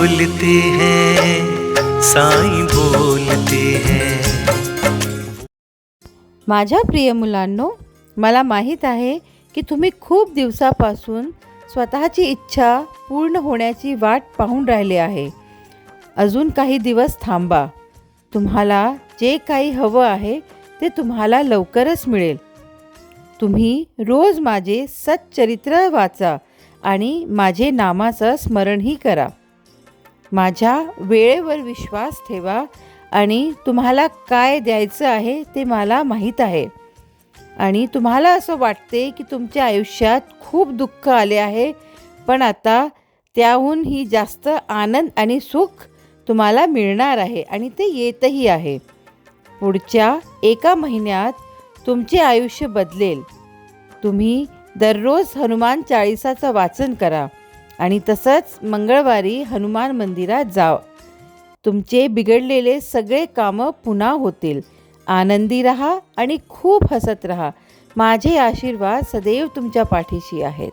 बोलते हैं, साईं बोलते हैं। माझ्या प्रिय मुलांनो, मला माहीत आहे की तुम्ही खूप दिवसापासून स्वतःची इच्छा पूर्ण होण्याची वाट पाहून राहिले आहे. अजून काही दिवस थांबा. तुम्हाला जे काही हवं आहे ते तुम्हाला लवकरच मिळेल. तुम्ही रोज माझे सच्चरित्र वाचा आणि माझे नामाचं स्मरणही करा. माझ्या वेळेवर विश्वास ठेवा आणि तुम्हाला काय द्यायचं आहे ते मला माहीत आहे. आणि तुम्हाला असं वाटते की तुमच्या आयुष्यात खूप दुःख आले आहे, पण आता त्याहूनही जास्त आनंद आणि सुख तुम्हाला मिळणार आहे आणि ते येतही आहे. पुढच्या 1 महिन्यात तुमचे आयुष्य बदलेल. तुम्ही दररोज हनुमान चाळीसाचं वाचन करा आणि तसंच मंगळवारी हनुमान मंदिरात जा. तुमचे बिघडलेले सगळे कामं पुन्हा होतील. आनंदी रहा आणि खूप हसत रहा. माझे आशीर्वाद सदैव तुमच्या पाठीशी आहेत.